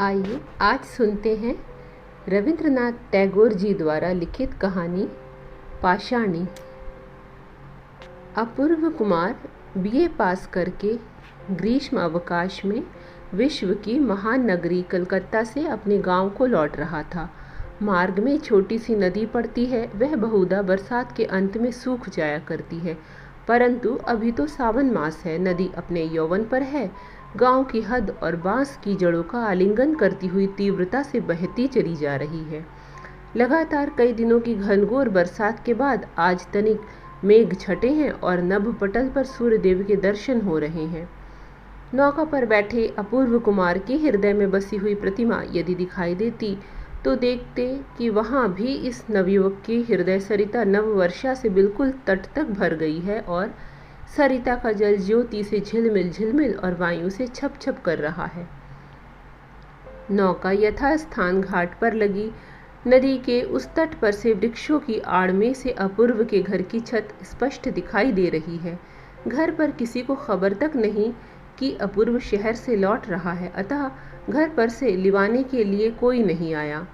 आइए आज सुनते हैं रविंद्रनाथ टैगोर जी द्वारा लिखित कहानी पाषाणी। अपूर्व कुमार बीए पास करके ग्रीष्म अवकाश में विश्व की महान नगरी कलकत्ता से अपने गांव को लौट रहा था। मार्ग में छोटी सी नदी पड़ती है। वह बहुधा बरसात के अंत में सूख जाया करती है, परंतु अभी तो सावन मास है। नदी अपने यौवन पर है। गांव की हद और बांस की जड़ों का आलिंगन करती हुई तीव्रता से बहती चली जा रही है। लगातार कई दिनों की घनघोर बरसात के बाद आज तनिक मेघ छटे हैं और नभ पटल पर सूर्यदेव के दर्शन हो रहे हैं। नौका पर बैठे अपूर्व कुमार के हृदय में बसी हुई प्रतिमा यदि दिखाई देती तो देखते कि वहाँ भी इस नवयुवक की हृदय सरिता नववर्षा से बिल्कुल तट तक भर गई है और सरिता का जल ज्योति से झिलमिल झिलमिल और वायु से छप छप कर रहा है। नौका यथास्थान घाट पर लगी। नदी के उस तट पर से वृक्षों की आड़ में से अपूर्व के घर की छत स्पष्ट दिखाई दे रही है। घर पर किसी को खबर तक नहीं कि अपूर्व शहर से लौट रहा है, अतः घर पर से लिवाने के लिए कोई नहीं आया।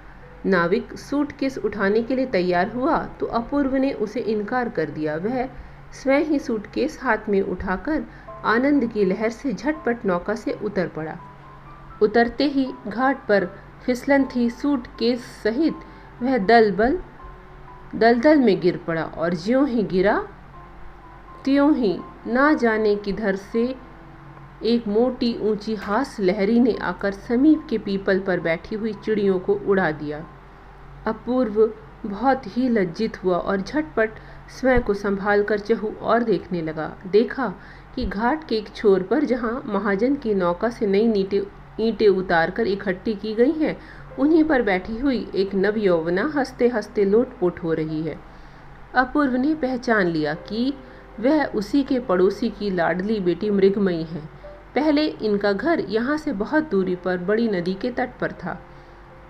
नाविक सूटकेस उठाने के लिए तैयार हुआ तो अपूर्व ने उसे इनकार कर दिया। वह स्वयं ही सूटकेस हाथ में उठाकर आनंद की लहर से झटपट नौका से उतर पड़ा। उतरते ही घाट पर फिसलन थी। सूटकेस सहित वह दलदल में गिर पड़ा और ज्यों ही गिरा त्यों ही ना जाने किधर से एक मोटी ऊंची हास लहरी ने आकर समीप के पीपल पर बैठी हुई चिड़ियों को उड़ा दिया। अपूर्व बहुत ही लज्जित हुआ और झटपट स्वयं को संभाल कर चहु और देखने लगा। देखा कि घाट के एक छोर पर जहाँ महाजन की नौका से नई ईंटें उतार कर इकट्ठी की गई हैं, उन्हीं पर बैठी हुई एक नवयौवना हंसते हंसते लोटपोट हो रही है। अपूर्व ने पहचान लिया कि वह उसी के पड़ोसी की लाडली बेटी मृगमयी है। पहले इनका घर यहाँ से बहुत दूरी पर बड़ी नदी के तट पर था।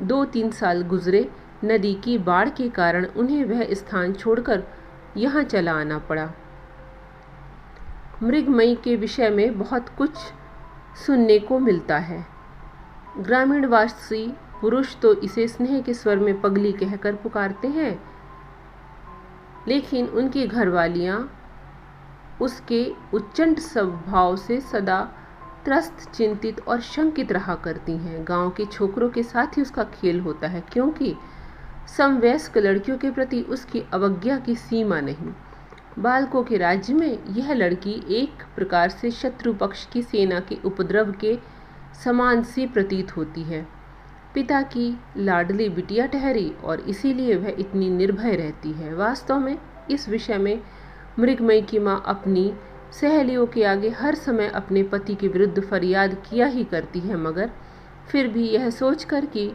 2-3 साल गुजरे। नदी की बाढ़ के कारण उन्हें वह स्थान छोड़कर यहाँ चला आना पड़ा। मृगमयी के विषय में बहुत कुछ सुनने को मिलता है। ग्रामीणवासी पुरुष तो इसे स्नेह के स्वर में पगली कहकर पुकारते हैं, लेकिन उनकी घरवालियाँ उसके उच्चंड स्वभाव से सदा त्रस्त, चिंतित और शंकित रहा करती हैं। गांव के छोकरों के साथ ही उसका खेल होता है, क्योंकि समवयस्क लड़कियों के प्रति उसकी अवज्ञा की सीमा नहीं। बालकों के राज्य में यह लड़की एक प्रकार से शत्रु पक्ष की सेना के उपद्रव के समान सी प्रतीत होती है। पिता की लाडली बिटिया ठहरी और इसीलिए वह इतनी निर्भय रहती है। वास्तव में इस विषय में मृगमयी की माँ अपनी सहेलियों के आगे हर समय अपने पति के विरुद्ध फरियाद किया ही करती है, मगर फिर भी यह सोचकर कि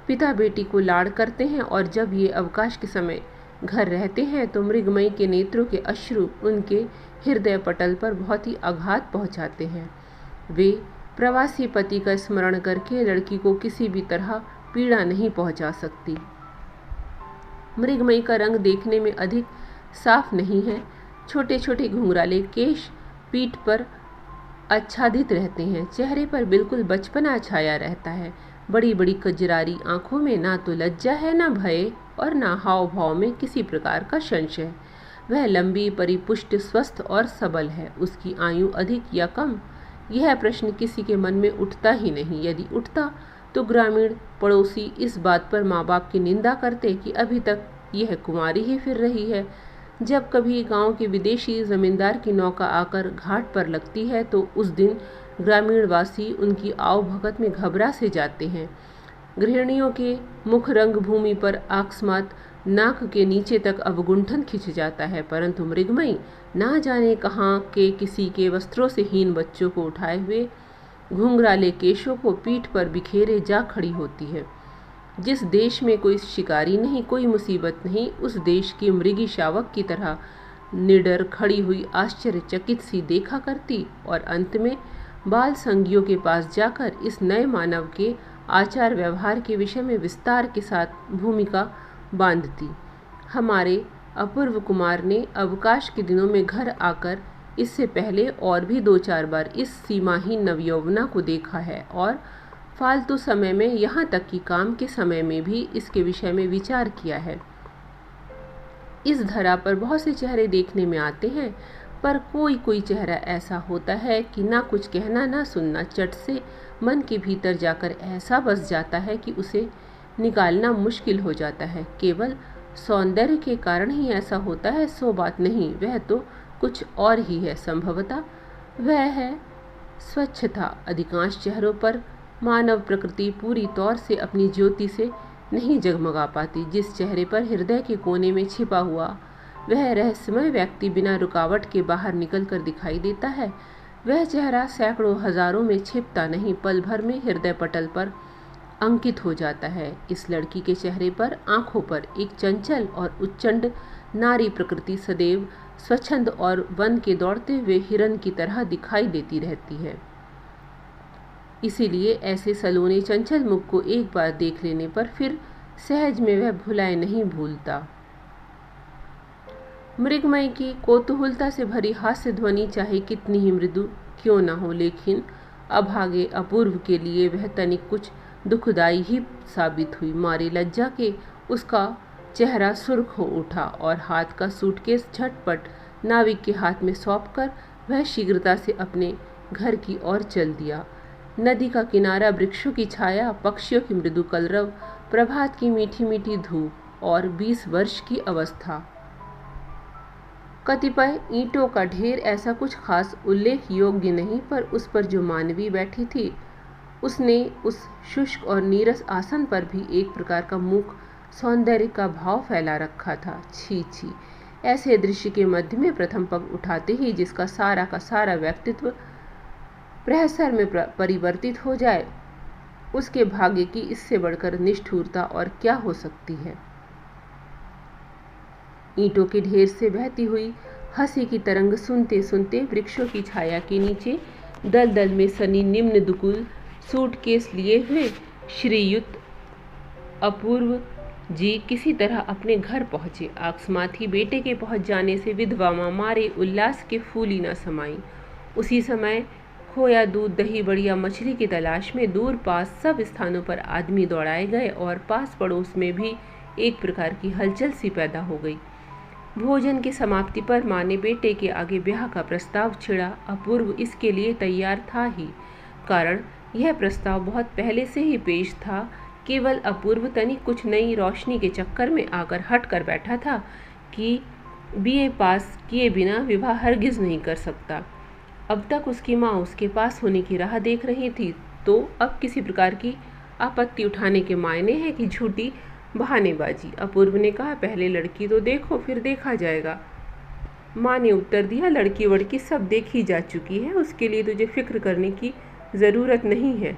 पिता बेटी को लाड़ करते हैं और जब ये अवकाश के समय घर रहते हैं तो मृगमयी के नेत्रों के अश्रु उनके हृदय पटल पर बहुत ही आघात पहुंचाते हैं। वे प्रवासी पति का स्मरण करके लड़की को किसी भी तरह पीड़ा नहीं पहुंचा सकती। मृगमयी का रंग देखने में अधिक साफ नहीं है। छोटे छोटे घुंघराले केश पीठ पर आच्छादित रहते हैं। चेहरे पर बिल्कुल बचपना छाया रहता है। बड़ी बड़ी कजरारी आंखों में ना तो लज्जा है, ना भय और ना हाव भाव में किसी प्रकार का संशय। वह लंबी, परिपुष्ट, स्वस्थ और सबल है। उसकी आयु अधिक या कम, यह प्रश्न किसी के मन में उठता ही नहीं। यदि उठता तो ग्रामीण पड़ोसी इस बात पर माँ बाप की निंदा करते कि अभी तक यह कुंवारी ही फिर रही है। जब कभी गांव के विदेशी जमींदार की नौका आकर घाट पर लगती है तो उस दिन ग्रामीणवासी उनकी आवभगत में घबरा से जाते हैं। गृहिणियों के मुख रंग भूमि पर अकस्मात नाक के नीचे तक अवगुंठन खिंच जाता है, परंतु मृगमयी ना जाने कहाँ के किसी के वस्त्रों से हीन बच्चों को उठाए हुए घुंघराले केशों को पीठ पर बिखेरे जा खड़ी होती है। जिस देश में कोई शिकारी नहीं, कोई मुसीबत नहीं, उस देश की मृगी शावक की तरह निडर खड़ी हुई आश्चर्यचकित सी देखा करती और अंत में बाल संगियों के पास जाकर इस नए मानव के आचार व्यवहार के विषय में विस्तार के साथ भूमिका बांधती। हमारे अपूर्व कुमार ने अवकाश के दिनों में घर आकर इससे पहले और भी 2-4 बार इस सीमाहीन नवयौवना को देखा है और फालतू समय में, यहाँ तक कि काम के समय में भी इसके विषय में विचार किया है। इस धरा पर बहुत से चेहरे देखने में आते हैं, पर कोई कोई चेहरा ऐसा होता है कि ना कुछ कहना ना सुनना, चट से मन के भीतर जाकर ऐसा बस जाता है कि उसे निकालना मुश्किल हो जाता है। केवल सौंदर्य के कारण ही ऐसा होता है, सो बात नहीं, वह तो कुछ और ही है। संभवतः वह है स्वच्छता। अधिकांश चेहरों पर मानव प्रकृति पूरी तौर से अपनी ज्योति से नहीं जगमगा पाती। जिस चेहरे पर हृदय के कोने में छिपा हुआ वह रहस्यमय व्यक्ति बिना रुकावट के बाहर निकलकर दिखाई देता है, वह चेहरा सैकड़ों हजारों में छिपता नहीं, पल भर में हृदय पटल पर अंकित हो जाता है। इस लड़की के चेहरे पर, आंखों पर एक चंचल और उच्चंड नारी प्रकृति सदैव स्वच्छंद और वन के दौड़ते हुए हिरन की तरह दिखाई देती रहती है। इसीलिए ऐसे सलोने चंचल मुख को एक बार देख लेने पर फिर सहज में वह भुलाए नहीं भूलता। मृगमय की कौतूहलता से भरी हास्य ध्वनि चाहे कितनी ही मृदु क्यों न हो, लेकिन अभागे अपूर्व के लिए वह तनिक कुछ दुखदाई ही साबित हुई। मारी लज्जा के उसका चेहरा सुर्ख हो उठा और हाथ का सूटकेस झटपट नाविक के हाथ में सौंपकर वह शीघ्रता से अपने घर की ओर चल दिया। नदी का किनारा, वृक्षों की छाया, पक्षियों की मृदु कलरव, प्रभात की मीठी मीठी धूप और 20 वर्ष की अवस्था। कतिपय ईंटों का ढेर, ऐसा कुछ खास उल्लेख योग्य नहीं, पर उस पर जो मानवी बैठी थी उसने उस शुष्क और नीरस आसन पर भी एक प्रकार का मूक सौंदर्य का भाव फैला रखा था। छी छी, ऐसे दृश्य के मध्य में प्रथम पग उठाते ही जिसका सारा का सारा व्यक्तित्व प्रहसर में परिवर्तित हो जाए, उसके भाग्य की इससे बढ़कर निष्ठुरता और क्या हो सकती है। ईंटों के ढेर से बहती हुई हंसी की तरंग सुनते सुनते वृक्षों की छाया के नीचे दलदल में सनी निम्न दुकुल सूटकेस लिए हुए श्रीयुत अपूर्व जी किसी तरह अपने घर पहुंचे। अकस्मात ही बेटे के पहुंच जाने से विधवा मां मारे उल्लास के फूली न समाई। उसी समय खोया दूध, दही, बढ़िया मछली की तलाश में दूर पास सब स्थानों पर आदमी दौड़ाए गए और पास पड़ोस में भी एक प्रकार की हलचल सी पैदा हो गई। भोजन की समाप्ति पर माँ ने बेटे के आगे ब्याह का प्रस्ताव छिड़ा। अपूर्व इसके लिए तैयार था ही, कारण यह प्रस्ताव बहुत पहले से ही पेश था। केवल अपूर्व तनिक कुछ नई रोशनी के चक्कर में आकर हट कर बैठा था कि बीए पास किए बिना विवाह हरगिज नहीं कर सकता। अब तक उसकी माँ उसके पास होने की राह देख रही थी, तो अब किसी प्रकार की आपत्ति उठाने के मायने है कि झूठी बहानेबाजी। अपूर्व ने कहा, पहले लड़की तो देखो, फिर देखा जाएगा। माँ ने उत्तर दिया, लड़की वड़की सब देखी जा चुकी है, उसके लिए तुझे फिक्र करने की ज़रूरत नहीं है।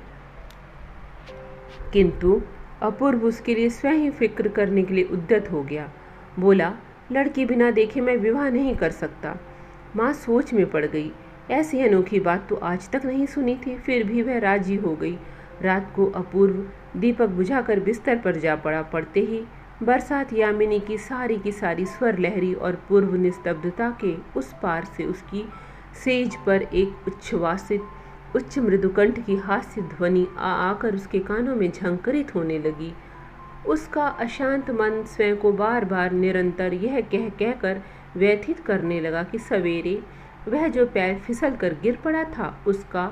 किंतु अपूर्व उसके लिए स्वयं ही फिक्र करने के लिए उद्यत हो गया। बोला, लड़की बिना देखे मैं विवाह नहीं कर सकता। माँ सोच में पड़ गई। ऐसी अनोखी बात तो आज तक नहीं सुनी थी, फिर भी वह राजी हो गई। रात को अपूर्व दीपक बुझाकर बिस्तर पर जा पड़ा। पड़ते ही बरसात यामिनी की सारी स्वर लहरी और पूर्व निस्तब्धता के उस पार से उसकी सेज पर एक उच्छ्वासित उच्च मृदुकंठ की हास्य ध्वनि आकर उसके कानों में झंकरित होने लगी। उसका अशांत मन स्वयं को बार बार निरंतर यह कह कहकर व्यथित करने लगा कि सवेरे वह जो पैर फिसल कर गिर पड़ा था, उसका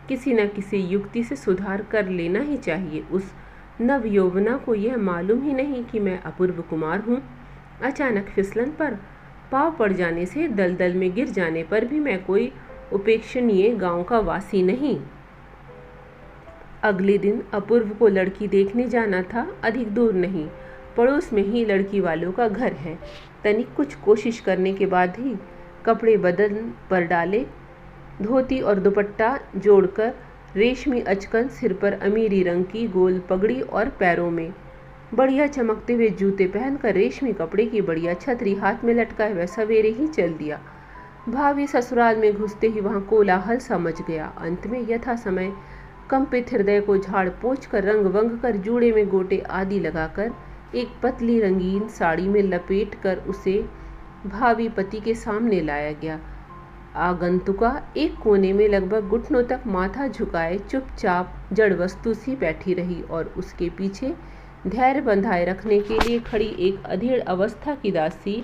किसी न किसी युक्ति से सुधार कर लेना ही चाहिए। उस नव यौवना को यह मालूम ही नहीं कि मैं अपूर्व कुमार हूँ। अचानक फिसलन पर पाँव पड़ जाने से, दलदल में गिर जाने पर भी मैं कोई उपेक्षणीय गांव का वासी नहीं। अगले दिन अपूर्व को लड़की देखने जाना था। अधिक दूर नहीं, पड़ोस में ही लड़की वालों का घर है। तनिक कुछ कोशिश करने के बाद ही कपड़े बदन पर डाले, धोती और दुपट्टा जोड़कर, रेशमी अचकन, सिर पर अमीरी रंग की गोल पगड़ी और पैरों में बढ़िया चमकते हुए जूते पहनकर, रेशमी कपड़े की बढ़िया छतरी हाथ में लटकाए वह सवेरे ही चल दिया। भाभी ससुराल में घुसते ही वहाँ कोलाहल सा मच गया। अंत में यथा समय कंपित हृदय को झाड़ पोंछ कर, रंग वंग कर, जूड़े में गोटे आदि लगाकर, एक पतली रंगीन साड़ी में लपेट कर उसे भावी पति के सामने लाया गया। आगंतुका एक कोने में लगभग घुटनों तक माथा झुकाए चुपचाप जड़ वस्तु सी बैठी रही और उसके पीछे धैर्य बंधाए रखने के लिए खड़ी एक अधेड़ अवस्था की दासी।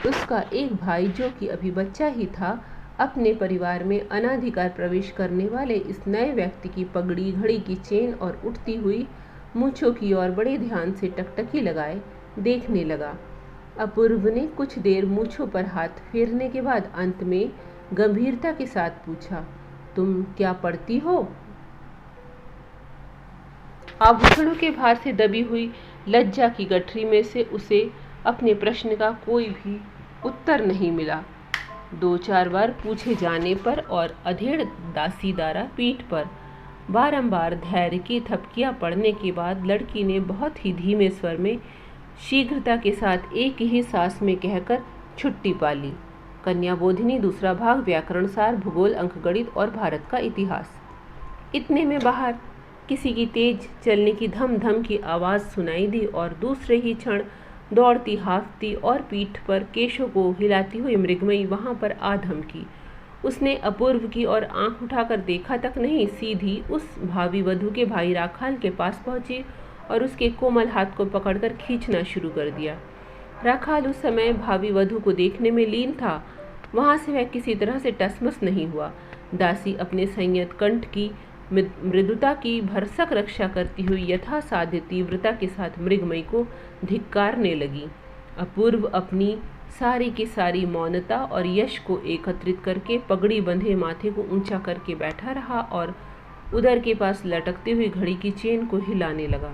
उसका एक भाई, जो कि अभी बच्चा ही था, अपने परिवार में अनाधिकार प्रवेश करने वाले इस नए व्यक्ति की पगड़ी, घड़ी की चेन और उठती हुई मूंछों की ओर बड़े ध्यान से टकटकी लगाए देखने लगा। अपूर्व ने कुछ देर मूंछों पर हाथ फेरने के बाद अंत में गंभीरता के साथ पूछा, तुम क्या पढ़ती हो? आभूषणों के भार से दबी हुई लज्जा की गठरी में से उसे अपने प्रश्न का कोई भी उत्तर नहीं मिला। 2-4 बार पूछे जाने पर और अधेड़ दासीदारा पीठ पर बारंबार धैर्य की थपकियां पड़ने के बाद लड़की ने बहुत ही धीमे स्वर में शीघ्रता के साथ एक ही सांस में कहकर छुट्टी पा ली। कन्या बोधिनी दूसरा भाग, व्याकरण सार, भूगोल, अंकगणित और भारत का इतिहास। इतने में बाहर किसी की तेज चलने की धम धम की आवाज़ सुनाई दी और दूसरे ही क्षण दौड़ती, हाँफती और पीठ पर केशों को हिलाती हुई मृगमयी वहां पर आ धमकी। उसने अपूर्व की ओर आंख उठाकर देखा तक नहीं, सीधी उस भावी वधू के भाई राखाल के पास पहुंची और उसके कोमल हाथ को पकड़कर खींचना शुरू कर दिया। राखाल उस समय भावी वधू को देखने में लीन था। वहां से वह किसी तरह से टसमस नहीं हुआ। दासी अपने संयत कंठ की मृदुता की भरसक रक्षा करती हुई यथासाध्य तीव्रता के साथ मृगमयी को धिक्कारने लगी। अपूर्व अपनी सारी की सारी मौनता और यश को एकत्रित करके पगड़ी बंधे माथे को ऊंचा करके बैठा रहा और उदर के पास लटकती हुई घड़ी की चेन को हिलाने लगा।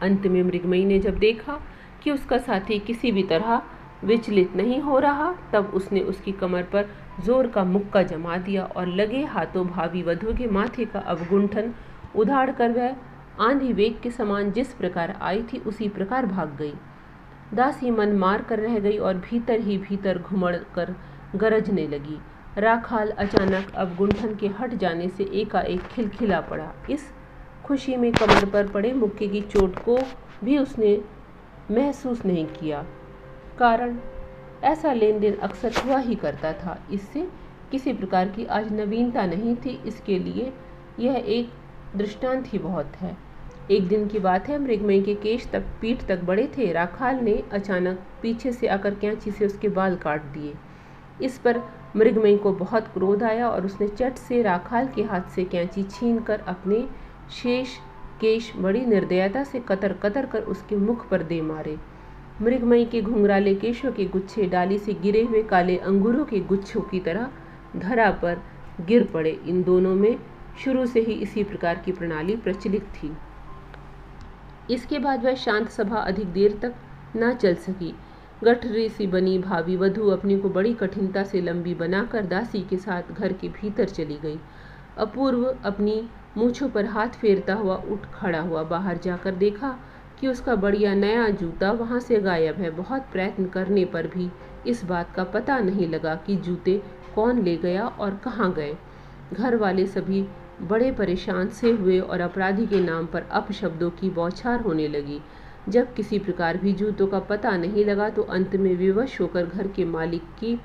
अंत में मृगमयी ने जब देखा कि उसका साथी किसी भी तरह विचलित नहीं हो रहा, तब उसने उसकी कमर पर जोर का मुक्का जमा दिया और लगे हाथों भावी वधू के माथे का अवगुंठन उधाड़ कर वह आंधी वेग के समान जिस प्रकार आई थी उसी प्रकार भाग गई। दासी मन मार कर रह गई और भीतर ही भीतर घुमड़ कर गरजने लगी। राखाल अचानक अवगुंठन के हट जाने से एकाएक खिलखिला पड़ा। इस खुशी में कमर पर पड़े मुक्के की चोट को भी उसने महसूस नहीं किया, कारण ऐसा लेन देन अक्सर हुआ ही करता था। इससे किसी प्रकार की आज नवीनता नहीं थी। इसके लिए यह एक दृष्टांत ही बहुत है। एक दिन की बात है, मृगमयी के केश तक पीठ तक बड़े थे। राखाल ने अचानक पीछे से आकर कैंची से उसके बाल काट दिए। इस पर मृगमयी को बहुत क्रोध आया और उसने चट से राखाल के हाथ से कैंची छीनकर अपने शेष केश बड़ी निर्दयता से कतर कतर कर उसके मुख पर दे मारे। मृगमयी के घुंघराले केशों के गुच्छे डाली से गिरे हुए काले अंगूरों के गुच्छों की तरह धरा पर गिर पड़े। इन दोनों में शुरू से ही इसी प्रकार की प्रणाली प्रचलित थी। इसके बाद वह शांत सभा अधिक देर तक न चल सकी। गठरी सी बनी भावी वधू अपने को बड़ी कठिनता से लंबी बनाकर दासी के साथ घर के भीतर चली गई। अपूर्व अपनी मूंछों पर हाथ फेरता हुआ उठ खड़ा हुआ। बाहर जाकर देखा कि उसका बढ़िया नया जूता वहां से गायब है। बहुत प्रयत्न करने पर भी इस बात का पता नहीं लगा कि जूते कौन ले गया और कहाँ गए। घर वाले सभी बड़े परेशान से हुए और अपराधी के नाम पर अपशब्दों की बौछार होने लगी। जब किसी प्रकार भी जूतों का पता नहीं लगा तो अंत में विवश होकर घर के मालिक की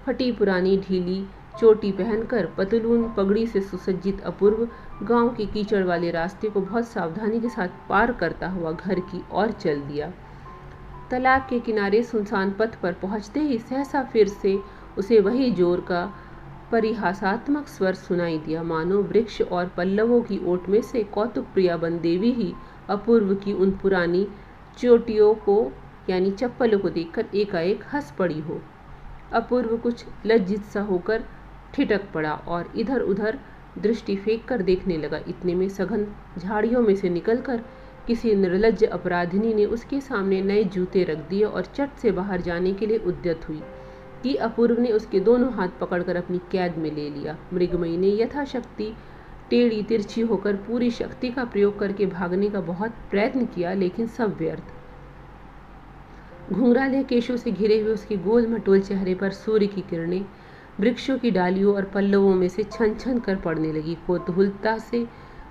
फटी पुरानी ढीली चोटी पहनकर पतलून पगड़ी से सुसज्जित अपूर्व गांव के कीचड़ वाले रास्ते को बहुत सावधानी के साथ पार करता हुआ घर की ओर चल दिया। तालाब के किनारे सुनसान पथ पर पहुंचते ही सहसा फिर से उसे वही जोर का परिहासात्मक स्वर सुनाई दिया, मानो वृक्ष और पल्लवों की ओट में से कौतुक प्रिया बन देवी ही अपूर्व की उन पुरानी चोटियों को यानी चप्पलों को देखकर एकाएक हंस पड़ी हो। अपूर्व कुछ लज्जित सा होकर ठिठक पड़ा और इधर उधर दृष्टि फेंक कर देखने लगा। इतने में सघन झाड़ियों में से निकलकर किसी निर्लज्ज अपराधिनी ने उसके सामने नए जूते रख दिए और चट से बाहर जाने के लिए उद्यत हुई कि अपूर्व ने उसके दोनों हाथ पकड़कर अपनी कैद में ले लिया। मृगमयी ने यथाशक्ति टेढ़ी तिरछी होकर पूरी शक्ति का प्रयोग करके भागने का बहुत प्रयत्न किया, लेकिन सब व्यर्थ। घुंघराले केशों से घिरे हुए उसके गोल मटोल चेहरे पर सूर्य की किरणें वृक्षों की डालियों और पल्लवों में से छन छन कर पड़ने लगी। कौतूहलता से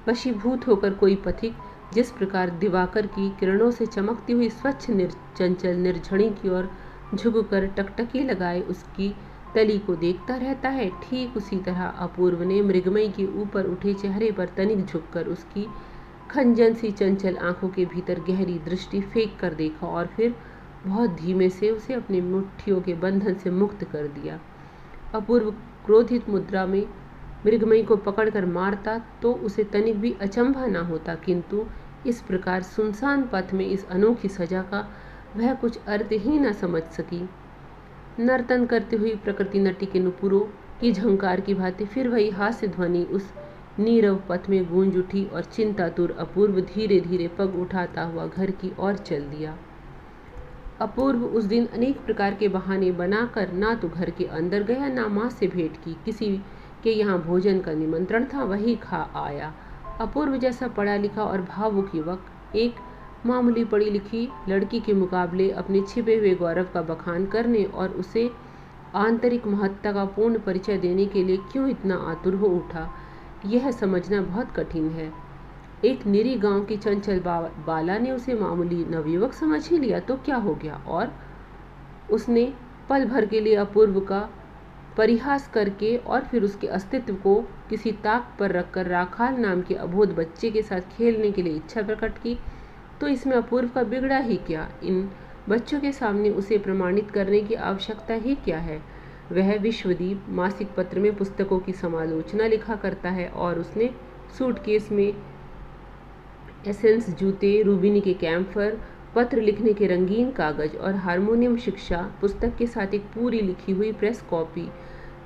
वशीभूत होकर कोई पथिक जिस प्रकार दिवाकर की किरणों से चमकती हुई स्वच्छ चंचल निर्झणी की ओर झुककर टकटकी लगाए उसकी तली को देखता रहता है। ठीक उसी तरह अपूर्व ने मृगमयी के ऊपर उठे चेहरे पर तनिक झुककर उसकी खंजन सी चंचल आंखों के भीतर गहरी दृष्टि फेंक कर देखा और फिर बहुत धीमे से उसे अपनी मुट्ठियों के बंधन से मुक्त कर दिया। अपूर्व क्रोधित मुद्रा में मृगमयी को पकड़कर मारता तो उसे तनिक भी अचंभा न होता, किंतु इस प्रकार सुनसान पथ में इस अनोखी सजा का वह कुछ अर्थ ही न समझ सकी। नर्तन करते हुई प्रकृति नटी के नुपुरों की झंकार की भांति फिर वही हास्य ध्वनि उस नीरव पथ में गूंज उठी और चिंतातुर अपूर्व धीरे धीरे पग उठाता हुआ घर की ओर चल दिया। अपूर्व उस दिन अनेक प्रकार के बहाने बनाकर ना तो घर के अंदर गया, ना माँ से भेंट की। किसी के यहाँ भोजन का निमंत्रण था, वही खा आया। अपूर्व जैसा पढ़ा लिखा और भावुक युवक एक मामूली पढ़ी लिखी लड़की के मुकाबले अपने छिपे हुए गौरव का बखान करने और उसे आंतरिक महत्ता का पूर्ण परिचय देने के लिए क्यों इतना आतुर हो उठा, यह समझना बहुत कठिन है। एक निरी गांव की चंचल बाला ने उसे मामूली नवयुवक समझ ही लिया तो क्या हो गया, और उसने पल भर के लिए अपूर्व का परिहास करके और फिर उसके अस्तित्व को किसी ताक पर रखकर राखाल नाम के अबोध बच्चे के साथ खेलने के लिए इच्छा प्रकट की, तो इसमें अपूर्व का बिगड़ा ही क्या। इन बच्चों के सामने उसे प्रमाणित करने की आवश्यकता ही क्या है। वह विश्वदीप मासिक पत्र में पुस्तकों की समालोचना लिखा करता है और उसने सूटकेस में एसेंस जूते, रूबिनी के कैम्फर, पत्र लिखने के रंगीन कागज और हारमोनियम शिक्षा पुस्तक के साथ एक पूरी लिखी हुई प्रेस कॉपी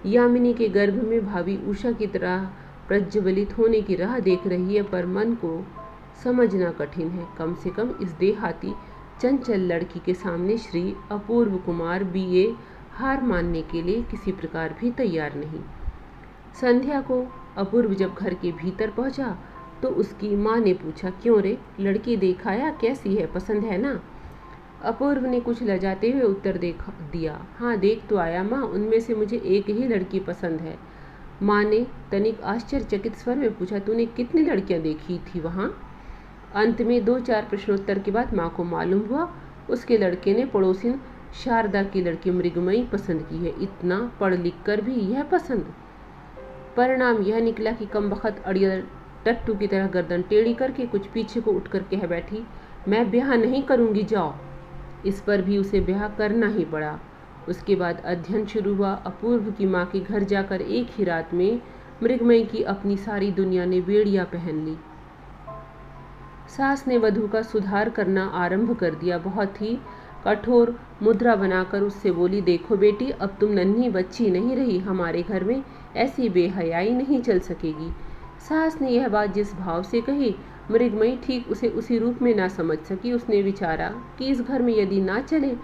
यामिनी के गर्भ में भावी उषा की तरह प्रज्वलित होने की राह देख रही है, पर मन को समझना कठिन है। कम से कम इस देहाती चंचल लड़की के सामने श्री अपूर्व कुमार BA हार मानने के लिए किसी प्रकार भी तैयार नहीं। संध्या को अपूर्व जब घर के भीतर पहुंचा तो उसकी माँ ने पूछा, क्यों रे, लड़की देखाया, कैसी है, पसंद है ना? अपूर्व ने कुछ लजाते हुए उत्तर दिया, हाँ देख तो आया माँ, उनमें से मुझे एक ही लड़की पसंद है। माँ ने तनिक आश्चर्यचकित स्वर में पूछा, तूने कितनी लड़कियां देखी थी वहाँ? अंत में 2-4 प्रश्नोत्तर के बाद माँ को मालूम हुआ उसके लड़के ने पड़ोसिन शारदा की लड़की मृगमयी पसंद की है। इतना पढ़ लिख कर भी यह पसंद। परिणाम यह निकला कि कम बखत अड़ियल टट्टू की तरह गर्दन टेढ़ी करके कुछ पीछे को उठकर कह बैठी, मैं ब्याह नहीं करूँगी, जाओ। इस पर भी उसे ब्याह करना ही पड़ा। उसके बाद अध्ययन शुरू हुआ। अपूर्व की माँ के घर जाकर एक ही रात में मृगमयी की अपनी सारी दुनिया ने बेड़िया पहन ली। सास ने वधू का सुधार करना आरंभ कर दिया। बहुत ही कठोर मुद्रा बनाकर उससे बोली, देखो बेटी, अब तुम नन्ही बच्ची नहीं रही, हमारे घर में ऐसी बेहयाई नहीं चल सकेगी। सास ने यह बात जिस भाव से कही, मृगमयी ठीक उसे उसी रूप में ना समझ सकी। उसने विचारा कि इस घर में यदि ना चले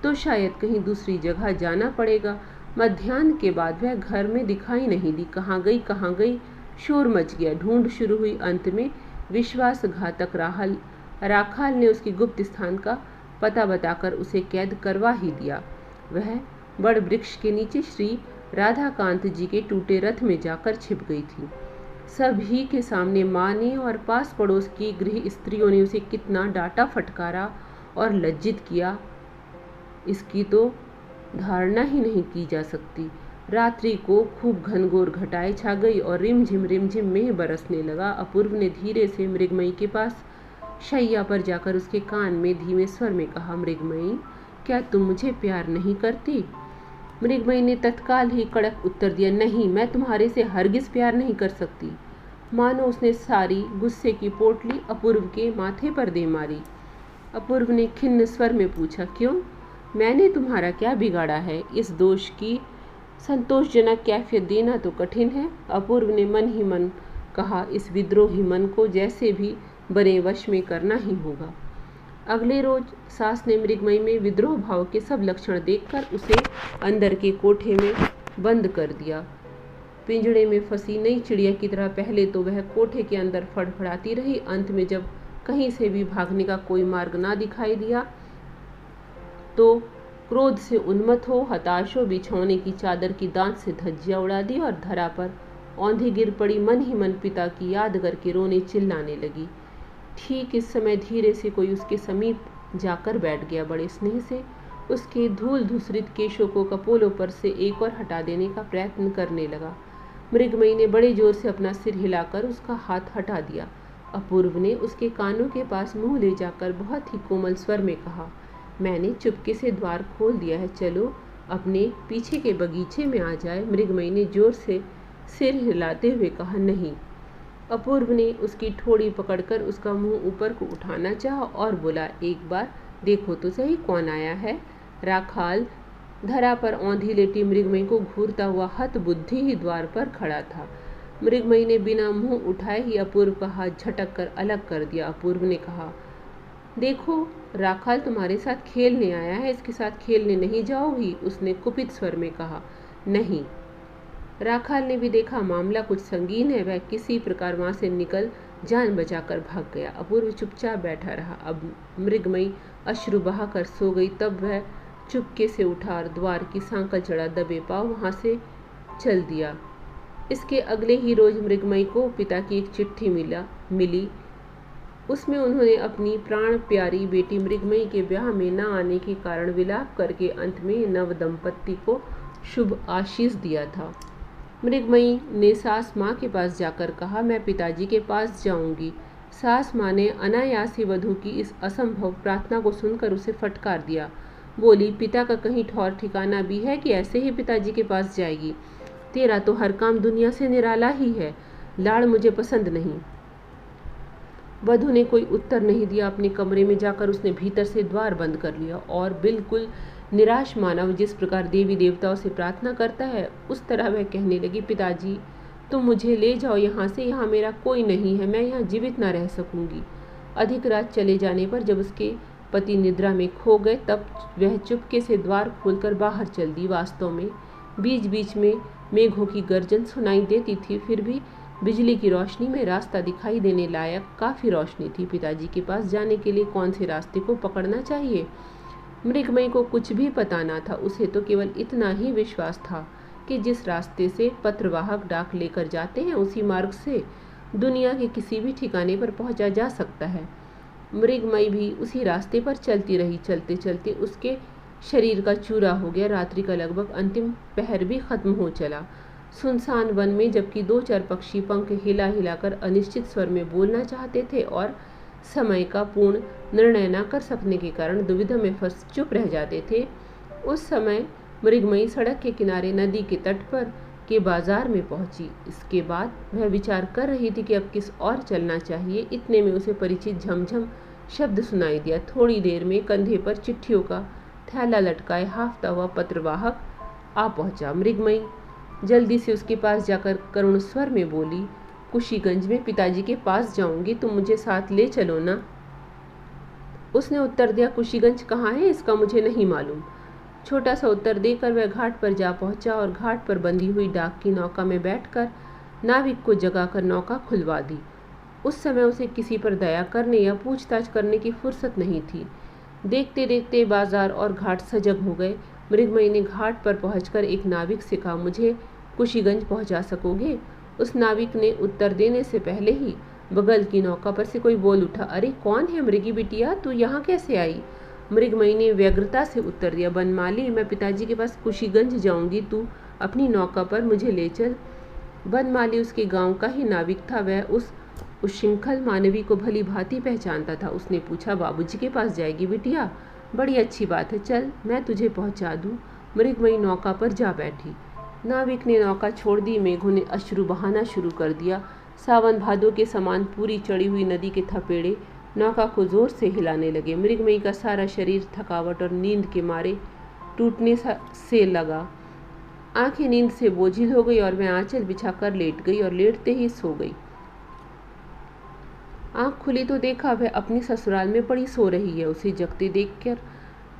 तो शायद कहीं दूसरी जगह जाना पड़ेगा। मध्याह्न के बाद वह घर में दिखाई नहीं दी। कहाँ गई, शोर मच गया, ढूंढ शुरू हुई। अंत में विश्वासघातक राखाल ने उसकी गुप्त स्थान का पता बताकर उसे कैद करवा ही दिया। वह बड़ वृक्ष के नीचे श्री राधाकांत जी के टूटे रथ में जाकर छिप गई थी। सभी के सामने माँ ने और पास पड़ोस की गृह स्त्रियों ने उसे कितना डांटा, फटकारा और लज्जित किया, इसकी तो धारणा ही नहीं की जा सकती। रात्रि को खूब घनघोर घटाएं छा गई और रिमझिम मेह बरसने लगा। अपूर्व ने धीरे से मृगमयी के पास शैया पर जाकर उसके कान में धीमे स्वर में कहा, मृगमयी, क्या तुम मुझे प्यार नहीं करती? मृगमयी ने तत्काल ही कड़क उत्तर दिया, नहीं, मैं तुम्हारे से हरगिज प्यार नहीं कर सकती। मानो उसने सारी गुस्से की पोटली अपूर्व के माथे पर दे मारी। अपूर्व ने खिन्न स्वर में पूछा, क्यों? मैंने तुम्हारा क्या बिगाड़ा है? इस दोष की संतोषजनक कैफियत देना तो कठिन है। अपूर्व ने मन ही मन कहा, इस विद्रोही मन को जैसे भी बने वश में करना ही होगा। अगले रोज सास ने मृगमयी में विद्रोह भाव के सब लक्षण देखकर उसे अंदर के कोठे में बंद कर दिया। पिंजड़े में फंसी नई चिड़िया की तरह पहले तो वह कोठे के अंदर फड़फड़ाती रही। अंत में जब कहीं से भी भागने का कोई मार्ग ना दिखाई दिया तो क्रोध से उन्मत्त हो हताश हो बिछौने की चादर की दांत से धज्जियां उड़ा दी और धरा पर औंधी गिर पड़ी। मन ही मन पिता की याद करके रोने चिल्लाने लगी। ठीक इस समय धीरे से कोई उसके समीप जाकर बैठ गया। बड़े स्नेह से उसके धूल धूसरित केशों को कपोलों पर से एक और हटा देने का प्रयत्न करने लगा। मृगमयी ने बड़े जोर से अपना सिर हिलाकर उसका हाथ हटा दिया। अपूर्व ने उसके कानों के पास मुंह ले जाकर बहुत ही कोमल स्वर में कहा, मैंने चुपके से द्वार खोल दिया है, चलो अपने पीछे के बगीचे में आ जाए। मृगमयी ने जोर से सिर हिलाते हुए कहा, नहीं। अपूर्व ने उसकी ठोड़ी पकड़कर उसका मुंह ऊपर को उठाना चाहा और बोला, एक बार देखो तो सही कौन आया है। राखाल धरा पर औंधी लेटी मृगमयी को घूरता हुआ हतबुद्धि ही द्वार पर खड़ा था। मृगमयी ने बिना मुंह उठाए ही अपूर्व का हाथ झटक कर अलग कर दिया। अपूर्व ने कहा, देखो राखाल तुम्हारे साथ खेलने आया है, इसके साथ खेलने नहीं जाओगी? उसने कुपित स्वर में कहा। नहीं। राखाल ने भी देखा मामला कुछ संगीन है, वह किसी प्रकार वहां से निकल जान बचाकर भाग गया। अपूर्व चुपचाप बैठा रहा। अब मृगमयी अश्रु बहाकर सो गई, तब वह चुपके से उठा और द्वार की सांकल चढ़ा दबे पांव वहां से चल दिया। इसके अगले ही रोज मृगमयी को पिता की एक चिट्ठी मिली। उसमें उन्होंने अपनी प्राण प्यारी बेटी मृगमयी के ब्याह में न आने के कारण विलाप करके अंत में नव दंपत्ति को शुभ आशीष दिया था। मृगमयी ने सास माँ के पास जाकर कहा, मैं पिताजी के पास जाऊंगी। सास माँ ने अनायास ही वधू की इस असंभव प्रार्थना को सुनकर उसे फटकार दिया। बोली, पिता का कहीं ठौर ठिकाना भी है कि ऐसे ही पिताजी के पास जाएगी? तेरा तो हर काम दुनिया से निराला ही है। लाड़ मुझे पसंद नहीं। वधू ने कोई उत्तर नहीं दिया। अपने कमरे में जाकर उसने भीतर से द्वार बंद कर लिया और बिल्कुल निराश मानव जिस प्रकार देवी देवताओं से प्रार्थना करता है उस तरह वह कहने लगी, पिताजी तुम मुझे ले जाओ यहाँ से, यहाँ मेरा कोई नहीं है, मैं यहाँ जीवित न रह सकूंगी। अधिक रात चले जाने पर जब उसके पति निद्रा में खो गए तब वह चुपके से द्वार खोलकर बाहर चल दी। वास्तव में बीच बीच में मेघों की गर्जन सुनाई देती थी, फिर भी बिजली की रोशनी में रास्ता दिखाई देने लायक काफ़ी रोशनी थी। पिताजी के पास जाने के लिए कौन से रास्ते को पकड़ना चाहिए, मृगमयी को कुछ भी पता ना था। उसे तो केवल इतना ही विश्वास था कि जिस रास्ते से पत्रवाहक डाक लेकर जाते हैं उसी मार्ग से दुनिया के किसी भी ठिकाने पर पहुंचा जा सकता है। मृगमयी भी उसी रास्ते पर चलती रही। चलते चलते उसके शरीर का चूरा हो गया। रात्रि का लगभग अंतिम पहर भी खत्म हो चला। सुनसान वन में जबकि दो चार पक्षी पंख हिला हिलाकर अनिश्चित स्वर में बोलना चाहते थे और समय का पूर्ण निर्णय न कर सकने के कारण दुविधा में फंस चुप रह जाते थे, उस समय मृगमयी सड़क के किनारे नदी के तट पर के बाजार में पहुंची। इसके बाद वह विचार कर रही थी कि अब किस और चलना चाहिए। इतने में उसे परिचित झमझम शब्द सुनाई दिया। थोड़ी देर में कंधे पर चिट्ठियों का थैला लटकाए हाफता हुआ पत्रवाहक आ पहुंचा। मृगमयी जल्दी से उसके पास जाकर करुण स्वर में बोली, कुशीगंज में पिताजी के पास जाऊंगी, तुम मुझे साथ ले चलो ना। उसने उत्तर दिया, कुशीगंज कहाँ है इसका मुझे नहीं मालूम। छोटा सा उत्तर देकर वह घाट पर जा पहुंचा और घाट पर बंधी हुई डाक की नौका में बैठकर नाविक को जगाकर नौका खुलवा दी। उस समय उसे किसी पर दया करने या पूछताछ करने की फुर्सत नहीं थी। देखते देखते बाजार और घाट सजग हो गए। मृगमयी ने घाट पर पहुंचकर एक नाविक से कहा, मुझे कुशीगंज पहुंचा सकोगे? उस नाविक ने उत्तर देने से पहले ही बगल की नौका पर से कोई बोल उठा, अरे कौन है मृगी बिटिया, तू यहाँ कैसे आई? मृगमयी ने व्यग्रता से उत्तर दिया, बनमाली मैं पिताजी के पास कुशीगंज जाऊंगी, तू अपनी नौका पर मुझे ले चल। बनमाली उसके गांव का ही नाविक था। वह उस उच्छृंखल मानवी को भली भांति पहचानता था। उसने पूछा, बाबूजी के पास जाएगी बिटिया? बड़ी अच्छी बात है, चल मैं तुझे पहुंचा दूं। मृगमयी नौका पर जा बैठी। नाविक ने नौका छोड़ दी। मेघों ने अश्रु बहाना शुरू कर दिया। सावन भादों के समान पूरी चढ़ी हुई नदी के थपेड़े नौका को जोर से हिलाने लगे। मृगमयी का सारा शरीर थकावट और नींद के मारे टूटने से लगा। आंखें नींद से बोझिल हो गई और वह आंचल बिछाकर लेट गई और लेटते ही सो गई। आंख खुली तो देखा वह अपनी ससुराल में पड़ी सो रही है। उसे जगते देखकर